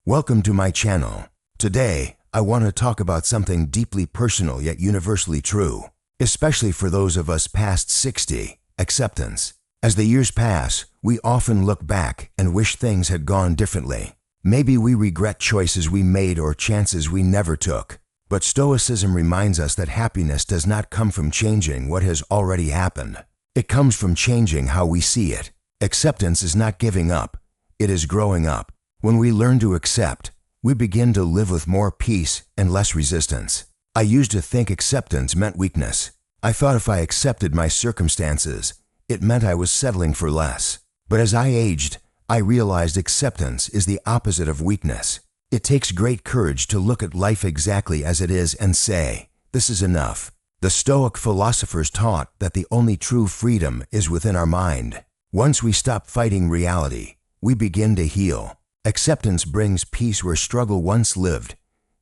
Welcome to my channel. Today, I want to talk about something deeply personal yet universally true, especially for those of us past 60, acceptance. As the years pass, we often look back and wish things had gone differently. Maybe we regret choices we made or chances we never took. But Stoicism reminds us that happiness does not come from changing what has already happened. It comes from changing how we see it. Acceptance is not giving up, it is growing up. When we learn to accept, we begin to live with more peace and less resistance. I used to think acceptance meant weakness. I thought if I accepted my circumstances, it meant I was settling for less. But as I aged, I realized acceptance is the opposite of weakness. It takes great courage to look at life exactly as it is and say, "This is enough." The Stoic philosophers taught that the only true freedom is within our mind. Once we stop fighting reality, we begin to heal. Acceptance brings peace where struggle once lived.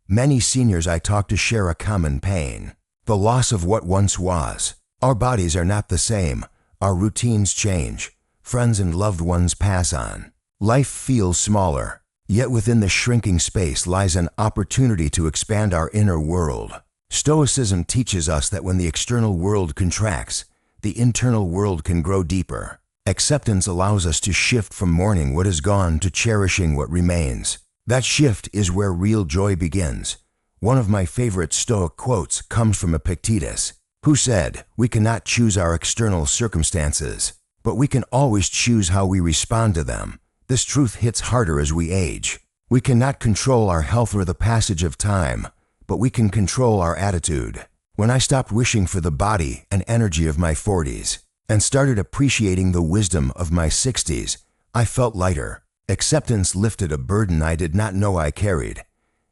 Many seniors I talk to share a common pain: the loss of what once was. Our bodies are not the same. Our routines change. Friends and loved ones pass on. Life feels smaller, yet within the shrinking space lies an opportunity to expand our inner world. Stoicism teaches us that when the external world contracts, the internal world can grow deeper. Acceptance allows us to shift from mourning what is gone to cherishing what remains. That shift is where real joy begins. One of my favorite Stoic quotes comes from Epictetus, who said, "We cannot choose our external circumstances, but we can always choose how we respond to them." This truth hits harder as we age. We cannot control our health or the passage of time, but we can control our attitude. When I stopped wishing for the body and energy of my 40s, and started appreciating the wisdom of my 60s, I felt lighter. Acceptance lifted a burden I did not know I carried.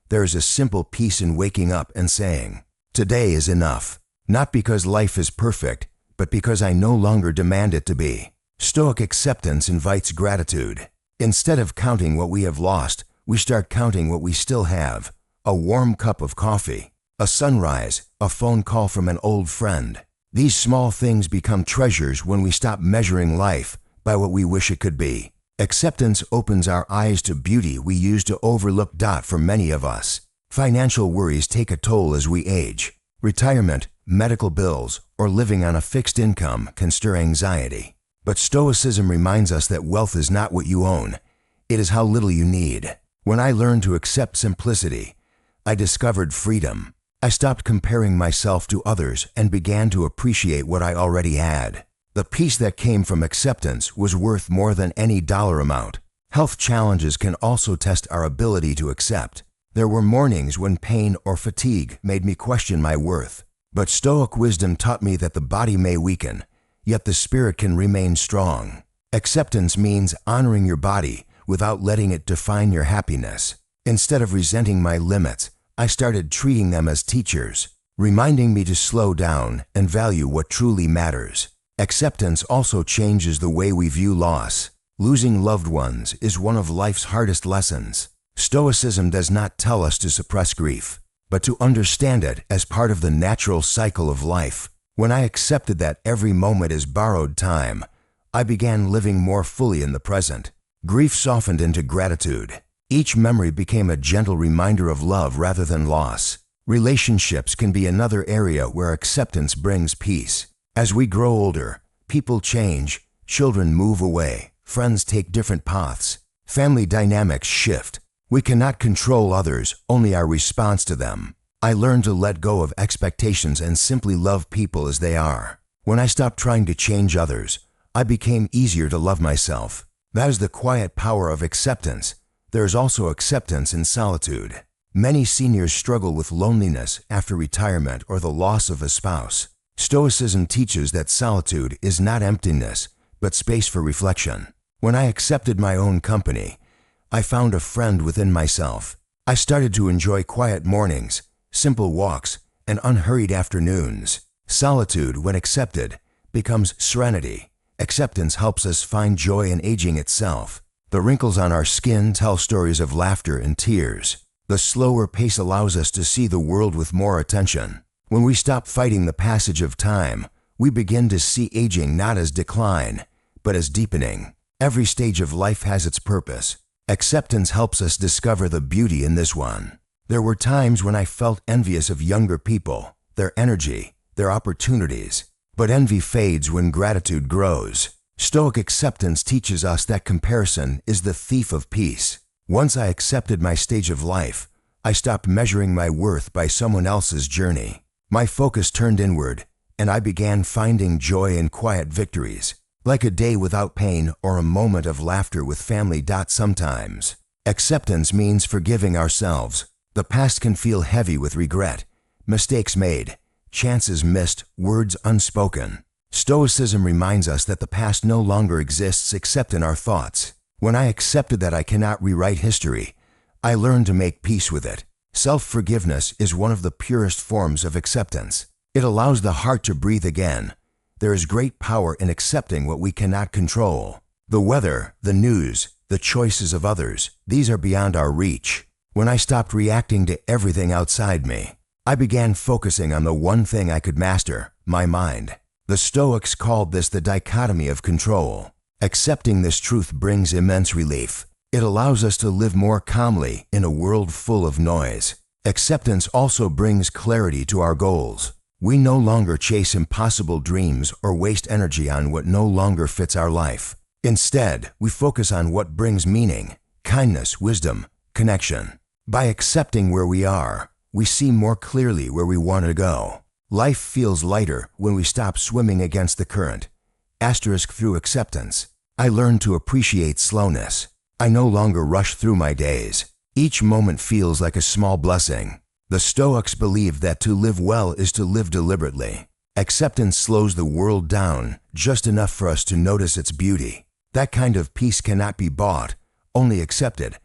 There is a simple peace in waking up and saying, "Today is enough," not because life is perfect, but because I no longer demand it to be. Stoic acceptance invites gratitude. Instead of counting what we have lost, we start counting what we still have: a warm cup of coffee, a sunrise, a phone call from an old friend. These small things become treasures when we stop measuring life by what we wish it could be. Acceptance opens our eyes to beauty we used to overlook. For many of us, financial worries take a toll as we age. Retirement, medical bills, or living on a fixed income can stir anxiety. But Stoicism reminds us that wealth is not what you own, it is how little you need. When I learned to accept simplicity, I discovered freedom. I stopped comparing myself to others and began to appreciate what I already had. The peace that came from acceptance was worth more than any dollar amount. Health challenges can also test our ability to accept. There were mornings when pain or fatigue made me question my worth. But Stoic wisdom taught me that the body may weaken, yet the spirit can remain strong. Acceptance means honoring your body without letting it define your happiness. Instead of resenting my limits, I started treating them as teachers, reminding me to slow down and value what truly matters. Acceptance also changes the way we view loss. Losing loved ones is one of life's hardest lessons. Stoicism does not tell us to suppress grief, but to understand it as part of the natural cycle of life. When I accepted that every moment is borrowed time, I began living more fully in the present. Grief softened into gratitude. Each memory became a gentle reminder of love rather than loss. Relationships can be another area where acceptance brings peace. As we grow older, people change, children move away, friends take different paths, family dynamics shift. We cannot control others, only our response to them. I learned to let go of expectations and simply love people as they are. When I stopped trying to change others, I became easier to love myself. That is the quiet power of acceptance. There is also acceptance in solitude. Many seniors struggle with loneliness after retirement or the loss of a spouse. Stoicism teaches that solitude is not emptiness, but space for reflection. When I accepted my own company, I found a friend within myself. I started to enjoy quiet mornings, simple walks, and unhurried afternoons. Solitude, when accepted, becomes serenity. Acceptance helps us find joy in aging itself. The wrinkles on our skin tell stories of laughter and tears. The slower pace allows us to see the world with more attention. When we stop fighting the passage of time, we begin to see aging not as decline, but as deepening. Every stage of life has its purpose. Acceptance helps us discover the beauty in this one. There were times when I felt envious of younger people, their energy, their opportunities. But envy fades when gratitude grows. Stoic acceptance teaches us that comparison is the thief of peace. Once I accepted my stage of life, I stopped measuring my worth by someone else's journey. My focus turned inward, and I began finding joy in quiet victories, like a day without pain or a moment of laughter with family. Sometimes, acceptance means forgiving ourselves. The past can feel heavy with regret, mistakes made, chances missed, words unspoken. Stoicism reminds us that the past no longer exists except in our thoughts. When I accepted that I cannot rewrite history, I learned to make peace with it. Self-forgiveness is one of the purest forms of acceptance. It allows the heart to breathe again. There is great power in accepting what we cannot control. The weather, the news, the choices of others, these are beyond our reach. When I stopped reacting to everything outside me, I began focusing on the one thing I could master, my mind. The Stoics called this the dichotomy of control. Accepting this truth brings immense relief. It allows us to live more calmly in a world full of noise. Acceptance also brings clarity to our goals. We no longer chase impossible dreams or waste energy on what no longer fits our life. Instead, we focus on what brings meaning, kindness, wisdom, connection. By accepting where we are, we see more clearly where we want to go. Life feels lighter when we stop swimming against the current. Through acceptance, I learned to appreciate slowness. I no longer rush through my days. Each moment feels like a small blessing. The Stoics believe that to live well is to live deliberately. Acceptance slows the world down just enough for us to notice its beauty. That kind of peace cannot be bought, only accepted.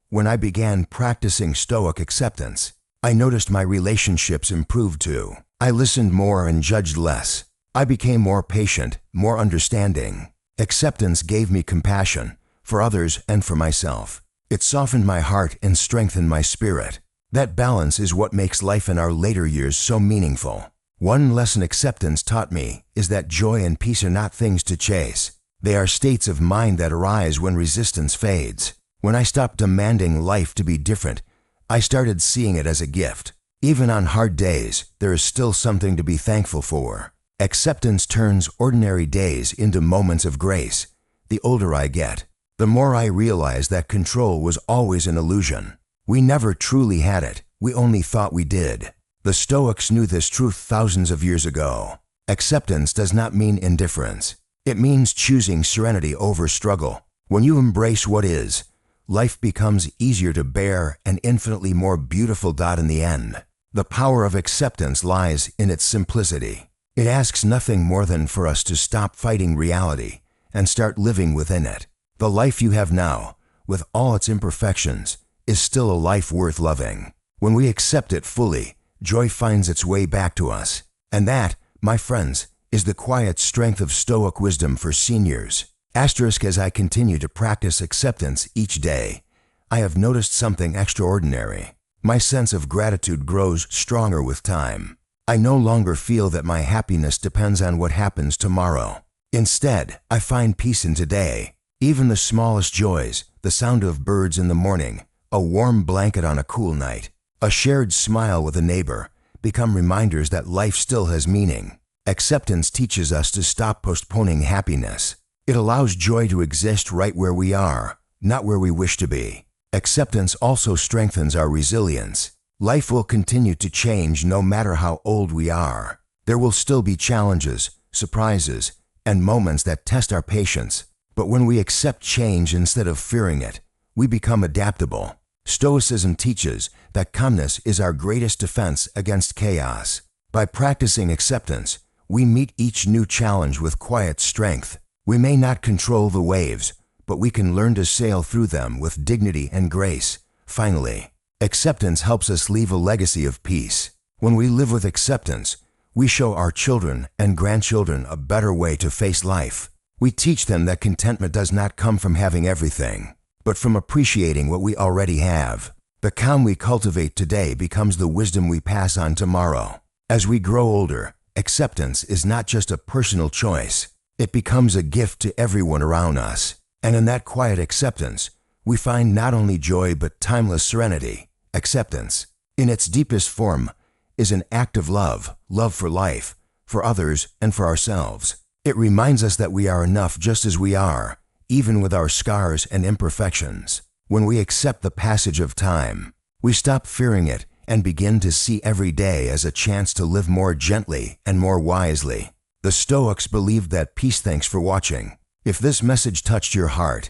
When I began practicing Stoic acceptance, I noticed my relationships improved too. I listened more and judged less. I became more patient, more understanding. Acceptance gave me compassion for others and for myself. It softened my heart and strengthened my spirit. That balance is what makes life in our later years so meaningful. One lesson acceptance taught me is that joy and peace are not things to chase. They are states of mind that arise when resistance fades. When I stopped demanding life to be different, I started seeing it as a gift. Even on hard days, there is still something to be thankful for. Acceptance turns ordinary days into moments of grace. The older I get, the more I realize that control was always an illusion. We never truly had it. We only thought we did. The Stoics knew this truth thousands of years ago. Acceptance does not mean indifference. It means choosing serenity over struggle. When you embrace what is, life becomes easier to bear and infinitely more beautiful. In the end, the power of acceptance lies in its simplicity. It asks nothing more than for us to stop fighting reality and start living within it. The life you have now, with all its imperfections, is still a life worth loving. When we accept it fully, joy finds its way back to us. And that, my friends, is the quiet strength of Stoic wisdom for seniors. As I continue to practice acceptance each day, I have noticed something extraordinary. My sense of gratitude grows stronger with time. I no longer feel that my happiness depends on what happens tomorrow. Instead, I find peace in today. Even the smallest joys, the sound of birds in the morning, a warm blanket on a cool night, a shared smile with a neighbor, become reminders that life still has meaning. Acceptance teaches us to stop postponing happiness. It allows joy to exist right where we are, not where we wish to be. Acceptance also strengthens our resilience. Life will continue to change no matter how old we are. There will still be challenges, surprises, and moments that test our patience. But when we accept change instead of fearing it, we become adaptable. Stoicism teaches that calmness is our greatest defense against chaos. By practicing acceptance, we meet each new challenge with quiet strength. We may not control the waves, but we can learn to sail through them with dignity and grace. Finally, acceptance helps us leave a legacy of peace. When we live with acceptance, we show our children and grandchildren a better way to face life. We teach them that contentment does not come from having everything, but from appreciating what we already have. The calm we cultivate today becomes the wisdom we pass on tomorrow. As we grow older, acceptance is not just a personal choice. It becomes a gift to everyone around us. And in that quiet acceptance, we find not only joy but timeless serenity. Acceptance, in its deepest form, is an act of love, love for life, for others, and for ourselves. It reminds us that we are enough just as we are, even with our scars and imperfections. When we accept the passage of time, we stop fearing it and begin to see every day as a chance to live more gently and more wisely. The Stoics believed that peace. Thanks for watching. If this message touched your heart,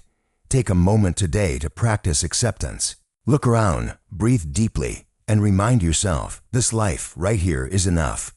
take a moment today to practice acceptance. Look around, breathe deeply, and remind yourself this life right here is enough.